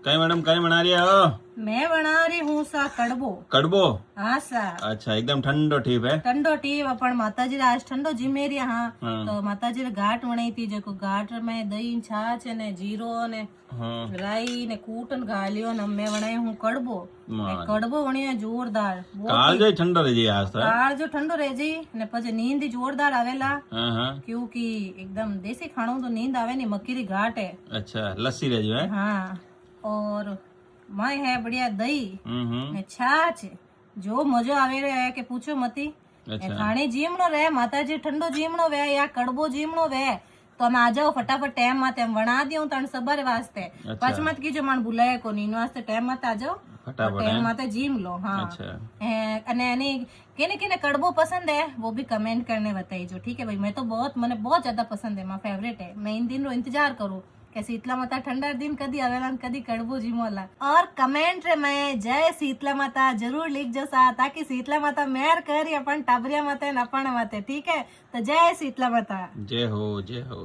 कई मैडम कई बना रही हो? मैं बना रही हूँ सा कड़बो। कड़बो? हाँ सा अच्छा एकदम ठंडो ठीक है। ठंडो टीव पण माताजी आज ठंडो जिमेरी हाँ हाँ। तो माताजी घाट वणाई थी जो घाट में दही छाछ ने जीरो ने हाँ राई ने कूटन घालियो ने मैं वणाई हूँ कड़बो। मान। कड़बो वणियो जोरदार काल जो ठंडो रह जी आज तो। कार जो ठंडो रह जी ने પછી नींद ही जोरदार आवेला हाँ हाँ। क्योंकि एकदम देसी खाणो तो नींद आवे नहीं मक्की री घाट है। अच्छा लस्सी रह जो है। हाँ और मैं है बढ़िया दही हम्म। ने छाछ जो मजो आवे रे है के पूछो मती। अच्छा खाने जीमणो रे माताजी ठंडो जीमणो वे या कड़बो जीमणो वे तो हम आ जाओ फटाफट टाइम माते हम वणा दियो तण सबर वास्ते। अच्छा। पाछ मत कीजो मन बुलाए को इन वास्ते टाइम माते आ जाओ फटाफट टाइम है। माते जीम लो। हाँ अच्छा अने एनी केने केने कड़बो पसंद है वो भी कमेंट करने बताइए। ठीक है भाई मैं तो बहुत मने बहुत ज्यादा पसंद है, मारा फेवरेट है। मैं इन दिन रो इंतजार करूँ કે શીતલા માતા ઠંડા दिन कदी आवेला ने कदी कड़बो जीमोला। और कमेंट रे में जय शीतला माता जरूर लिख जो सा ताकि शीतला माता मेहर करी अपन टाबरिया माते न अपन माते। ठीक है तो जय शीतला माता। जय हो जय हो।